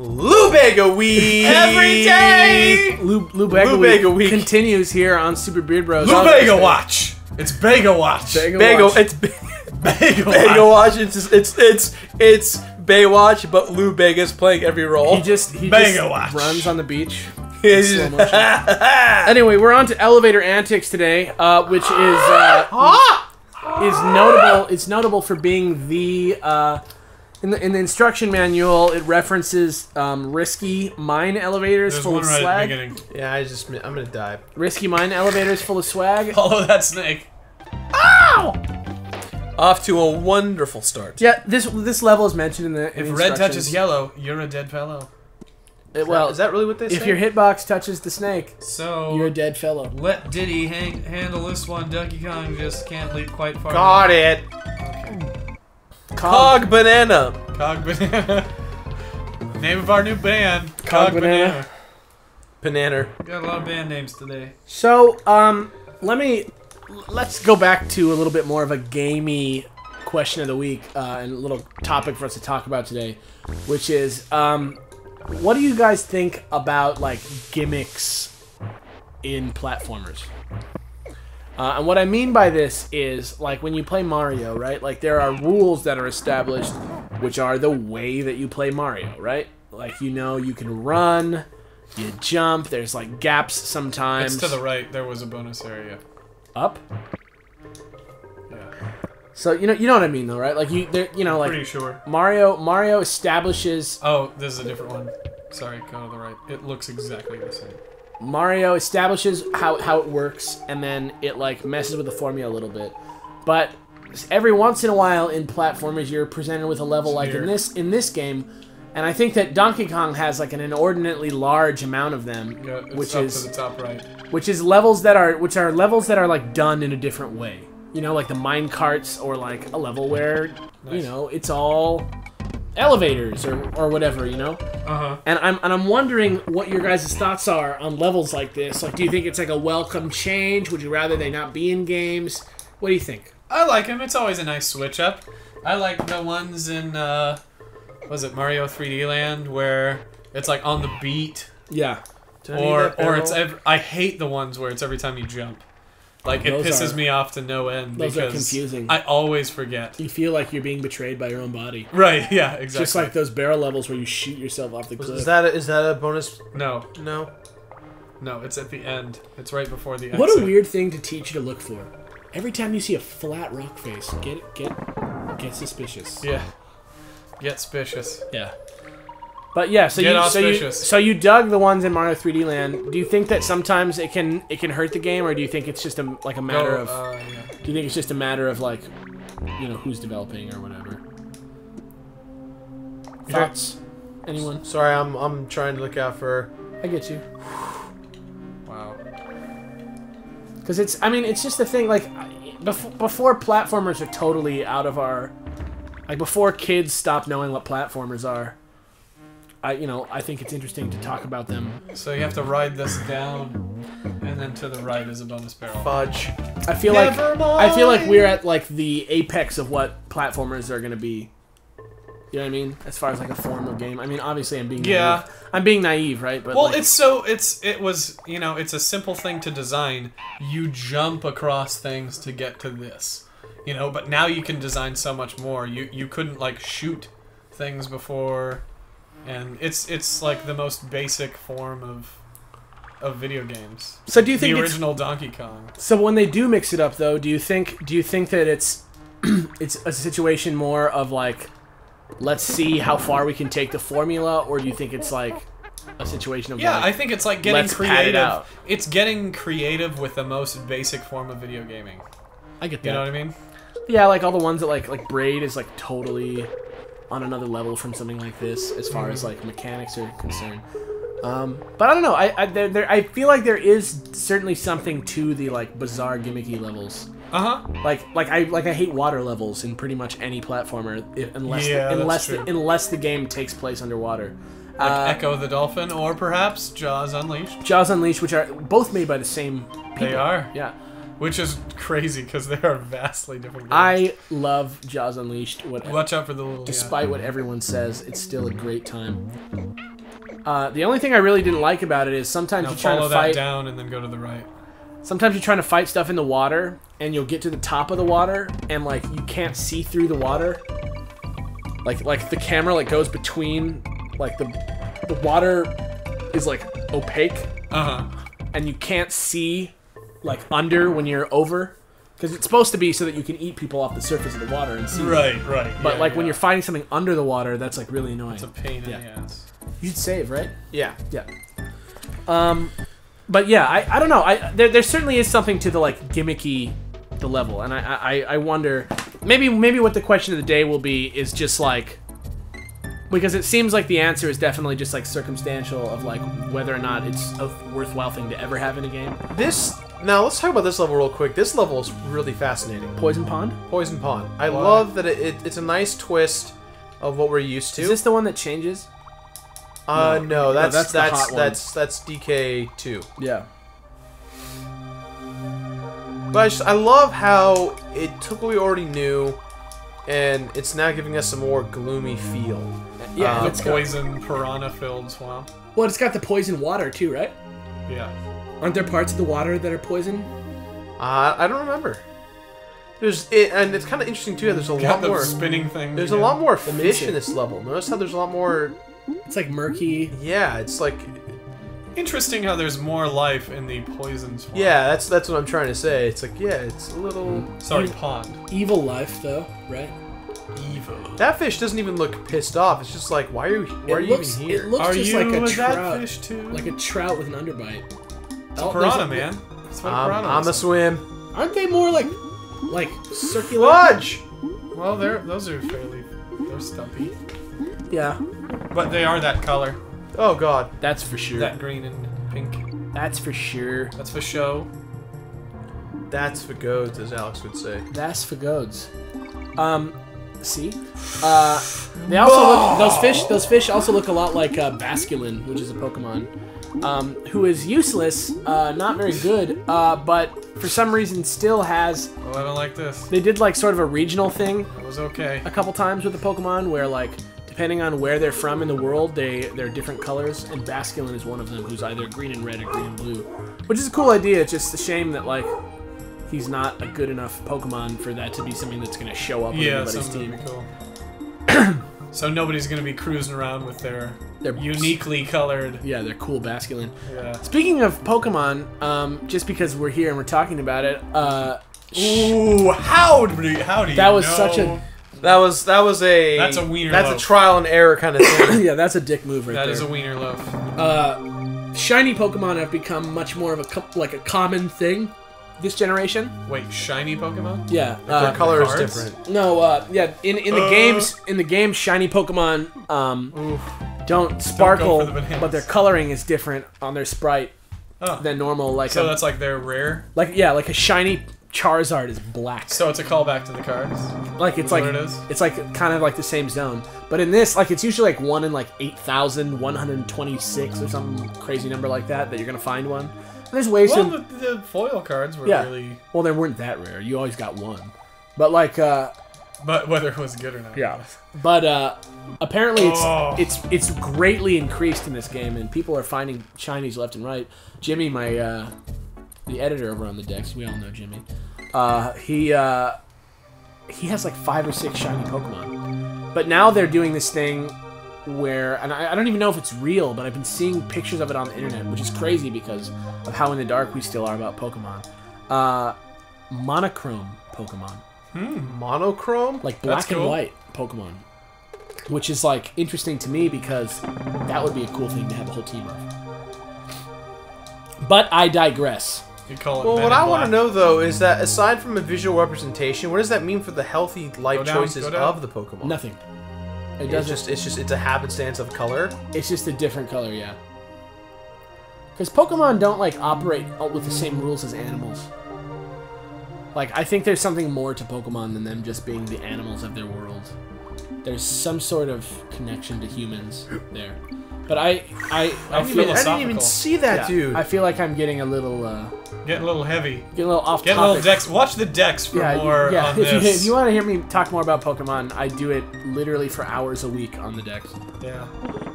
Lubega Week! Every day! Lubega Week continues here on Super Beard Bros. Lubega Watch! It's Bega Watch! It's Bega Watch. It's Baywatch, but Lou Bega's playing every role. He just runs on the beach. Anyway, we're on to elevator antics today, which is notable. It's notable for being the in the instruction manual. It references risky mine elevators full of swag. At the beginning. Yeah, I'm gonna die. Risky mine elevators full of swag. Follow that snake. Ow! Off to a wonderful start. Yeah, this level is mentioned in the. If red touches yellow, you're a dead fellow. Well, is that really what they say? If your hitbox touches the snake, so you're a dead fellow. Let Diddy handle this one. Donkey Kong just can't leap quite far. Got it. Okay. Cog Banana. Cog Banana. Name of our new band. Cog Banana. Banana. Got a lot of band names today. So, let's go back to a little bit more of a gamey question of the week and a little topic for us to talk about today, which is what do you guys think about like gimmicks in platformers? And what I mean by this is like when you play Mario, right? Like there are rules that are established, which are the way that you play Mario, right? Like you can run, you jump. There's like gaps sometimes. It's to the right. There was a bonus area. Up. Yeah. So you know what I mean though, right? Like like pretty sure. Mario establishes. Oh, this is a different one. Sorry, go to the right. It looks exactly the same. Mario establishes how it works, and then it like messes with the formula a little bit. But every once in a while in platformers, you're presented with a level like in this game, and I think that Donkey Kong has like an inordinately large amount of them, Yeah, it's which up is to the top right. which is levels that are like done in a different way. You know, like the mine carts, or like a level where it's all elevators or whatever, you know. And I'm wondering what your guys' thoughts are on levels like this. Like, do you think it's like a welcome change? Would you rather they not be in games? What do you think? I like them. It's always a nice switch up. I like the ones in was it Mario 3D Land where it's like on the beat. Yeah. Or it's I hate the ones where it's every time you jump. Like, it pisses me off to no end. Those because are confusing. I always forget. You feel like you're being betrayed by your own body. Right, yeah, exactly. Just like those barrel levels where you shoot yourself off the cliff. Is that a bonus? No. No. No, it's at the end. It's right before the exit. What a weird thing to teach you to look for. Every time you see a flat rock face, get suspicious. Yeah. Get suspicious. Yeah. But yeah, so you dug the ones in Mario 3D Land. Do you think that sometimes it can hurt the game, or do you think it's just a matter of? Yeah. Do you think it's just a matter of like, who's developing or whatever? Thoughts? Anyone? Sorry, I'm trying to look out for. I get you. Wow. Because it's just the thing. Like before platformers are totally out of our, like before kids stop knowing what platformers are. I think it's interesting to talk about them. So you have to ride this down, and then to the right is a bonus barrel. Fudge. I feel like we're at like the apex of what platformers are gonna be. You know what I mean? As far as like a form of game. I mean, obviously I'm being naive. I'm being naive, right? But well, like, it's a simple thing to design. You jump across things to get to this, But now you can design so much more. You couldn't like shoot things before. And it's like the most basic form of video games. So do you think the original Donkey Kong? So when they do mix it up, though, do you think that it's it's a situation more of like, let's see how far we can take the formula, or do you think it's like a situation of I think it's like getting creative. It's getting creative with the most basic form of video gaming. I get that. You know what I mean? Yeah, like all the ones that like Braid is like totally on another level from something like this as far as like mechanics are concerned. But I don't know. I feel like there is certainly something to the like bizarre gimmicky levels. Like I hate water levels in pretty much any platformer unless the game takes place underwater. Like Echo the Dolphin, or perhaps Jaws Unleashed. Jaws Unleashed, which are both made by the same people. They are. Yeah. Which is crazy because they are vastly different games. I love Jaws Unleashed. Watch out for the little... Despite what everyone says, it's still a great time. The only thing I really didn't like about it is sometimes Now you're trying follow to fight. that down and then go to the right. Sometimes you're trying to fight stuff in the water, and you'll get to the top of the water, and like you can't see through the water. Like the camera like goes between, like the water is like opaque, and you can't see like under when you're over, because it's supposed to be so that you can eat people off the surface of the water and see. Right. But like when you're fighting something under the water, that's like really annoying. It's a pain in the ass. You should save, right? Yeah. Yeah. But yeah, I don't know. There certainly is something to the like gimmicky the level, and I wonder maybe what the question of the day will be is just like, because it seems like the answer is definitely just like circumstantial of like whether or not it's a worthwhile thing to ever have in a game. Now let's talk about this level real quick. This level is really fascinating. Poison Pond? Poison Pond. I love that it's a nice twist of what we're used to. Is this the one that changes? No, that's the hot one. that's DK2. Yeah. But I love how it took what we already knew, and it's now giving us a more gloomy feel. Yeah, The poison piranha-filled swamp. Well, it's got the poison water too, right? Yeah. Aren't there parts of the water that are poison? I don't remember. And it's kind of interesting too. There's a lot the more spinning thing. There's a lot more fish in this level. Notice how there's a lot more. It's like murky. Yeah, it's like. Interesting how there's more life in the poison swamp. Yeah, that's what I'm trying to say. It's like, yeah, it's a little. Sorry, pond. Evil life, though, right? Evil. That fish doesn't even look pissed off. It's just like, why are you even here? It looks Are just you like a that trout, fish too? like a trout with an underbite. It's a piranha, man. That's what a piranha I'm a looks swim. Aren't they more like circular? Fudge! like. Well, those are they're stumpy, Yeah, but they are that color, Oh god. that's for sure. that green and pink. That's for sure. That's for show. That's for goats, as Alex would say. That's for goats. See? They also look, those fish also look a lot like Basculin, which is a Pokemon, who is useless, not very good, but for some reason still has. Oh, I don't like this. They did like sort of a regional thing It was okay. a couple times with the Pokemon where like depending on where they're from in the world, they're different colors, and Basculin is one of them, who's either green and red or green and blue, which is a cool idea. It's just a shame that like he's not a good enough Pokemon for that to be something that's going to show up on everybody's team. Would be cool. So nobody's gonna be cruising around with their uniquely colored. Yeah, they're cool Basculin. Yeah. Speaking of Pokemon, just because we're here and we're talking about it, Ooh, how do you that was know? such a That's a. That's a wiener That's loaf. a trial and error kind of thing. yeah, that's a dick move right That there. is a wiener loaf. Shiny Pokemon have become much more of a common thing this generation. Wait, shiny Pokemon? Yeah, Their color is cards? different. no, yeah, in the games, shiny Pokemon don't sparkle, for the bananas. but their coloring is different on their sprite Oh. than normal. Like So that's like they're rare. like a shiny Charizard is black. So it's a callback to the cards. Like it's Is like that what it is? it's like kind of like the same zone, but in this, like it's usually like 1 in like 8,126 or some crazy number like that you're gonna find one. And there's ways Well, to the foil cards were yeah. really. Well, they weren't that rare. You always got one, but like But whether it was good or not. yeah. But apparently Oh. it's greatly increased in this game, and people are finding shinies left and right. Jimmy, my the editor over on the decks, we all know Jimmy. He has like 5 or 6 shiny Pokemon. But now they're doing this thing where, and I don't even know if it's real, but I've been seeing pictures of it on the internet, which is crazy because of how in the dark we still are about Pokemon. Monochrome Pokemon. Monochrome? Like black That's and cool. white Pokemon. Which is like interesting to me because that would be a cool thing to have a whole team of. But I digress. You call it. Well, Men what in I want to Black. know though is that aside from a visual representation, what does that mean for the healthy life Go down, choices go down. of the Pokemon? Nothing. It It's doesn't. it's a happenstance of color. It's just a different color, yeah. Because Pokemon don't like operate with the same rules as animals. Like I think there's something more to Pokemon than them just being the animals of their world. There's some sort of connection to humans there. But I I'm feel philosophical. I didn't even see that, yeah, dude. I feel like I'm getting a little Getting a little heavy. getting a little off Get a topic. little decks. Watch the decks for more on if this. you want to hear me talk more about Pokemon, I do it literally for hours a week on the decks. Yeah.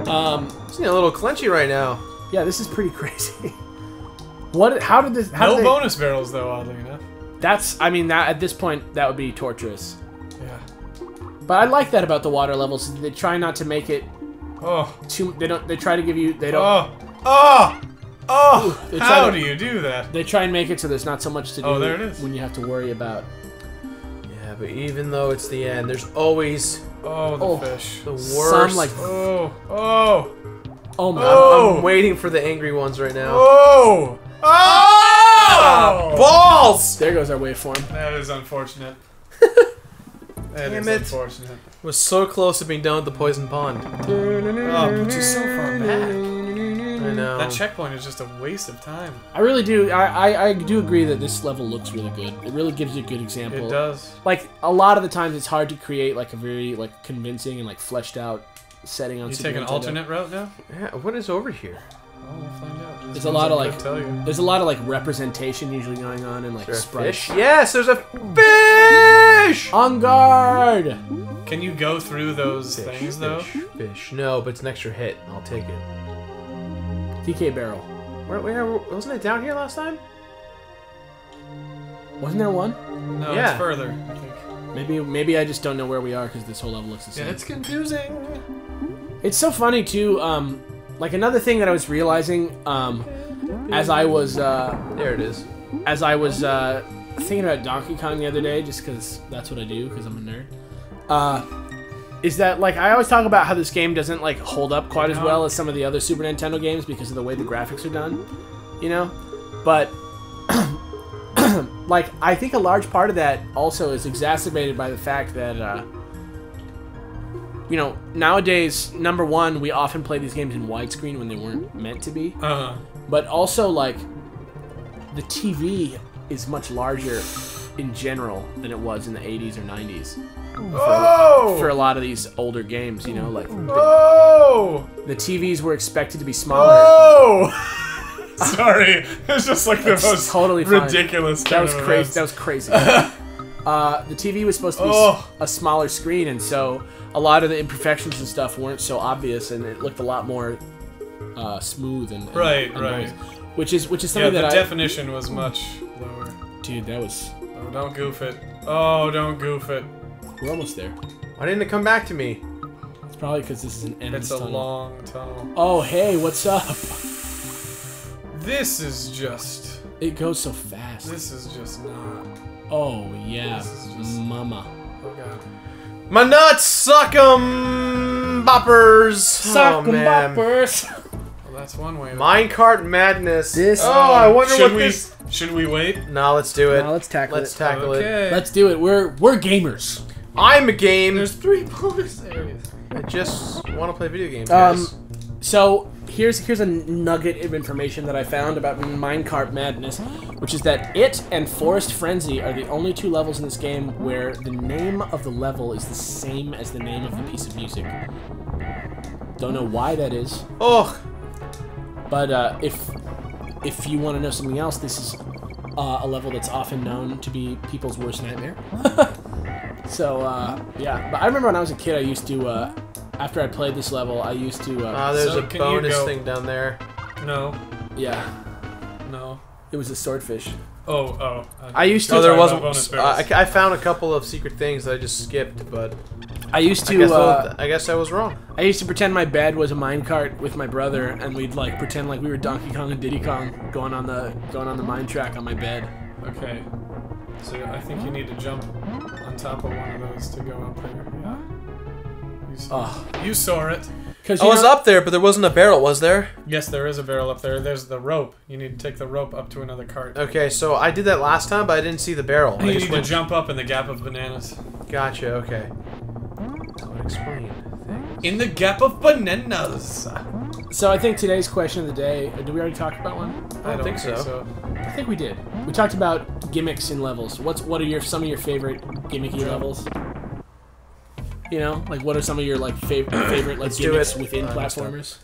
It's a little clenchy right now. Yeah, this is pretty crazy. What? How did this? How No did they, bonus barrels, though, oddly enough. That's. I mean, that at this point, that would be torturous. Yeah. But I like that about the water levels. They try not to make it Oh. too. They don't. They try to give you. They don't. Oh. Oh. Oh. They How try do to- you do that? They try and make it so there's not so much to do. Oh, there it is. When you have to worry about. Yeah, but even though it's the end, there's always Oh, the Oh. fish. the worst. Some like. Oh. Oh. Oh my. Oh. I'm waiting for the angry ones right now. Oh. Oh. Balls! There goes our waveform. That is unfortunate. That Damn is it. unfortunate. Was so close to being done with the poison pond. Oh, but you're so far back. I know. That checkpoint is just a waste of time. I really do. I do agree that this level looks really good. It really gives you a good example. It does. Like a lot of the times, it's hard to create like a very like convincing and like fleshed out setting on. You Super take an Nintendo. alternate route now? Yeah, what is over here? Oh, we'll find out. There's a lot of like. Tell you. There's a lot of like representation usually going on and like Is there a sprites. fish? Yes, there's a fish! On guard! Can you go through those Fish, things though? Fish. No, but it's an extra hit. I'll take it. TK barrel. Wasn't it down here last time? Wasn't there one? No, Yeah. it's further. I think. Maybe I just don't know where we are because this whole level looks the same. Yeah, it's confusing. It's so funny too. Like another thing that I was realizing, as I was There it is. thinking about Donkey Kong the other day, just because that's what I do, because I'm a nerd. Is that like I always talk about how this game doesn't like hold up quite as well as some of the other Super Nintendo games because of the way the graphics are done, you know? But like I think a large part of that also is exacerbated by the fact that you know, nowadays, number one, we often play these games in widescreen when they weren't meant to be. But also, like, the TV is much larger in general than it was in the 80s or 90s. For a lot of these older games, you know, like, the TVs were expected to be smaller. Oh! Sorry, it's just like the most totally fine. ridiculous. That was crazy. That was crazy. The TV was supposed to be a smaller screen, and so a lot of the imperfections and stuff weren't so obvious, and it looked a lot more smooth and right. nice. Which is something Yeah, that the definition was much lower. Dude, that was. Oh, don't goof it. Oh, don't goof it. We're almost there. Why didn't it come back to me? It's probably because this is an endless It's a tunnel. long tunnel. Oh, hey, what's up? This is just. It goes so fast. This is just not. Oh yeah, This is just- mama. Oh god. My nuts suck 'em boppers. Suck 'em man. boppers. Well, that's one way. Minecart madness. This- Oh, I wonder should what we, this. Should we wait? No, let's do it. Now let's tackle Let's it. tackle it. Okay. Let's do it. We're gamers. I'm a game. There's 3 bonus areas. I just want to play video games, guys. So here's a nugget of information that I found about Minecart Madness, which is that it and Forest Frenzy are the only 2 levels in this game where the name of the level is the same as the name of the piece of music. Don't know why that is, Oh, but if you want to know something else, this is a level that's often known to be people's worst nightmare. So yeah, but I remember when I was a kid, I used to. After I played this level, I used to. there's So a can you bonus go- thing down there. No. Yeah, No. it was a swordfish. Oh. I used to. Oh, there Sorry wasn't. about bonus barrels. I found a couple of secret things that I just skipped, but I used I to. guess, I guess I was wrong. I used to pretend my bed was a minecart with my brother, and we'd like pretend like we were Donkey Kong and Diddy Kong going on the mine track on my bed. Okay. So I think you need to jump on top of one of those to go up there. Yeah. You saw it. Because I was up there, but there wasn't a barrel, was there? Yes, there is a barrel up there. There's the rope. You need to take the rope up to another cart. Okay, so I did that last time, but I didn't see the barrel. You I need just to went. jump up in the gap of bananas. Gotcha. Okay. That would explain things. In the gap of bananas. So I think today's question of the day. Did we already talk about one? I don't think so. I think we did. We talked about gimmicks in levels. What are some of your favorite gimmicky levels? You know, like what are some of your like favorite like do gimmicks it. within platformers?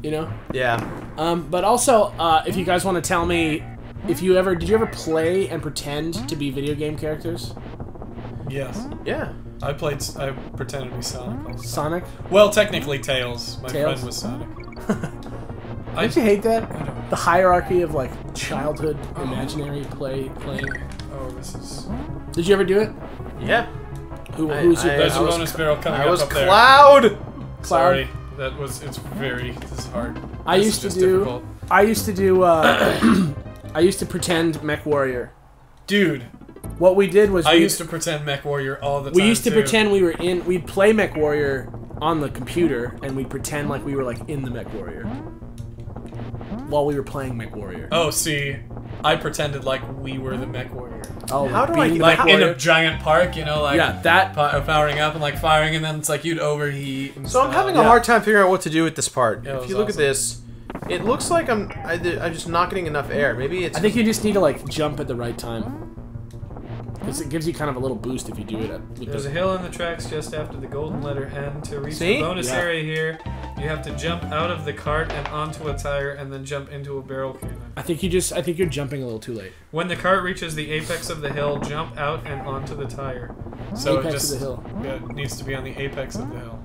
You know. Yeah. But also, if you guys want to tell me, did you ever play and pretend to be video game characters? Yes. Yeah. I pretended to be Sonic also. Sonic? Well, technically Tails. My Tails? friend was Sonic. Don't you hate that? I don't. The hierarchy of like childhood imaginary playing. Oh, this is. Did you ever do it? Yeah. Who's your There's best? a bonus barrel coming I up was up there. Cloud. Sorry, this is hard. I This used is to just do. difficult. I used to do. I used to pretend Mech Warrior. Dude, What we did was I used to pretend Mech Warrior all the time. we used to too. pretend we were in. We'd play Mech Warrior on the computer, and we'd pretend like we were like in the Mech Warrior while we were playing Mech Warrior. Oh, see, I pretended like we were the Mech Warrior. Oh, How do I being the Like Mech in Warrior. a giant park, you know, like Yeah, that. powering up and like firing, and then it's like you'd overheat. And So I'm stuff. having a hard time figuring out what to do with this part. Yeah, it If was you look at awesome. this, it looks like I'm just not getting enough air. Maybe it's. I think you just need to like jump at the right time. Because it gives you kind of a little boost if you do it with There's a the... hill in the tracks just after the golden letter N. To reach See? the bonus Yeah. area here, you have to jump out of the cart and onto a tire, and then jump into a barrel cannon. I think you're jumping a little too late. When the cart reaches the apex of the hill, jump out and onto the tire. So Apex it just of the hill. Yeah, it needs to be on the apex of the hill.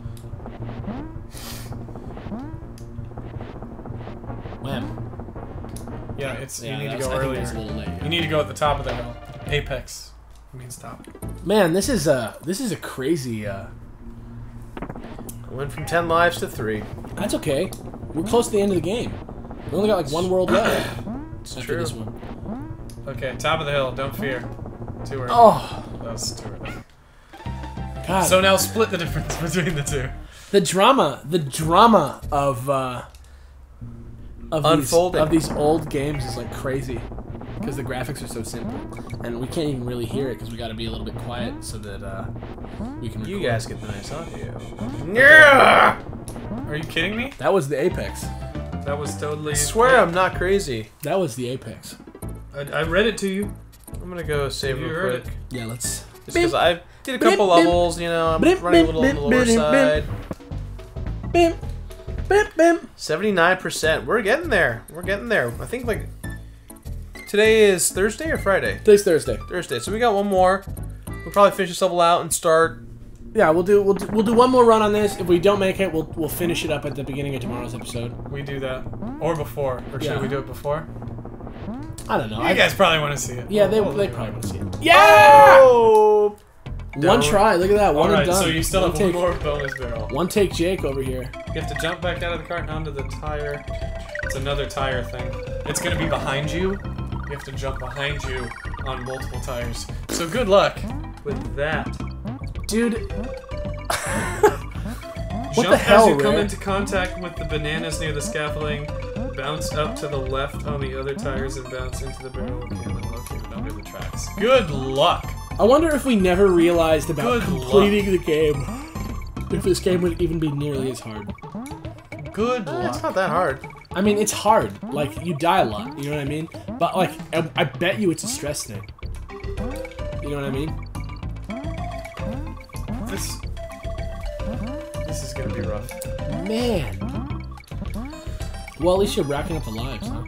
Wham. Yeah, it's Yeah, you need to that's- go I think earlier. that's a little late. You need to go at the top of the hill. Apex means top. Man, this is a crazy. I went from 10 lives to 3. That's okay. We're close to the end of the game. We only got like one world left. It's after true. this one. Okay, top of the hill. Don't fear. Too early. Oh That was too early. God. So now split the difference between the two. the drama of Unfolding. of these old games is like crazy because the graphics are so simple, and we can't even really hear it because we got to be a little bit quiet so that we can. You record. guys get the nice audio. Yeah! Are you kidding me? That was the apex. That was totally. I swear I'm not crazy. That was the apex. I read it to you. I'm gonna go save You real heard quick. Yeah, let's. Just because I did a couple Bim, bim. levels, you know, I'm Bim, running a bim, little on the bim, lower bim, side. Bim, bim, bim. 79%. We're getting there. We're getting there. I think like today is Thursday or Friday? Today's Thursday. Thursday. So we got one more. We'll probably finish this level out and start. Yeah, we'll do one more run on this. If we don't make it, we'll finish it up at the beginning of tomorrow's episode. We do that. Or before. Or Yeah. should we do it before? I don't know. You guys probably want to see it. Yeah, they We'll probably do it. want to see it. Yeah! Oh! One Don't. try. Look at that. One and Alright, done. so you still one have take, one more bonus barrel. One take Jake over here. You have to jump back out of the cart and onto the tire. It's another tire thing. It's gonna be behind you. You have to jump behind you on multiple tires. So good luck with that. Dude. Jump the hell, as you come Ray? into contact with the bananas near the scaffolding. Bounce up to the left on the other tires and bounce into the barrel cannon located under the tracks. Good luck! I wonder if we never realized about Good completing the game. If this game would even be nearly as hard. Good It's luck. not that hard. I mean, it's hard. Like, you die a lot. You know what I mean? But, like, I bet you it's a stress thing. You know what I mean? This is gonna be rough. Man. Well, at least you're racking up the lives, huh?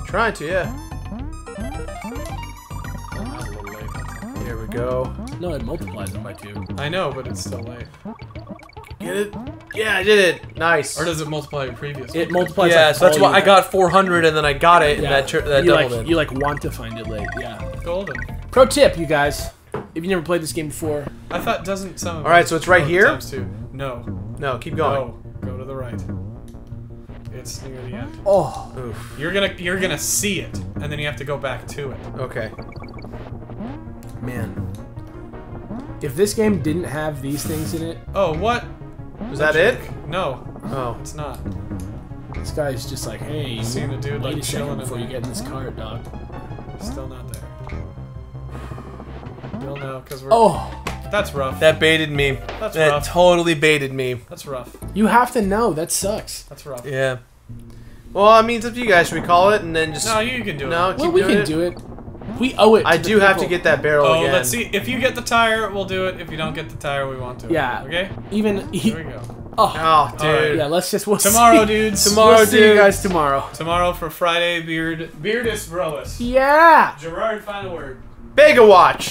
Trying to, yeah. That was a little late. Here we go. No, it multiplies them by 2. I know, but it's still late. Get it? Yeah, I did it. Nice. Or does it multiply your previous It one? multiplies. Yeah, like, so that's all why you- I got 400 and then I got it and Yeah. that you doubled like, it. you like want to find it late, yeah. Golden. Pro tip, you guys. If you never played this game before, I thought doesn't some of All right, it so it's right work here? times two? No. No, keep going. No. Go to the right. It's near the end. oh, Oof. You're gonna see it, and then you have to go back to it. Okay. man. If this game didn't have these things in it, Oh, what? Was that it? No, Oh. it's not. this guy's just like, hey, Seen a dude wait like a second chilling before you in get in this cart, dog. Still not there. You'll know, because we're. Oh, That's rough. That baited me. That's That rough. totally baited me. That's rough. you have to know. That sucks. That's rough. Yeah. Well, I mean, it's up to you guys. Should we call it and then just... No, you can do it. No, keep Well, we doing can it? do it. We owe it. I to the do have to people. get that barrel Oh, again. let's see. If you get the tire, we'll do it. If you don't get the tire, we won't do it. Yeah. Okay? Even. Here we go. Oh, Oh, dude. Alright. yeah. Let's just. We'll Tomorrow, see. dudes. Tomorrow, We'll see you dudes. guys tomorrow. Tomorrow for Friday, Beardus Brolis. Yeah. Gerard, final word. Bega Watch.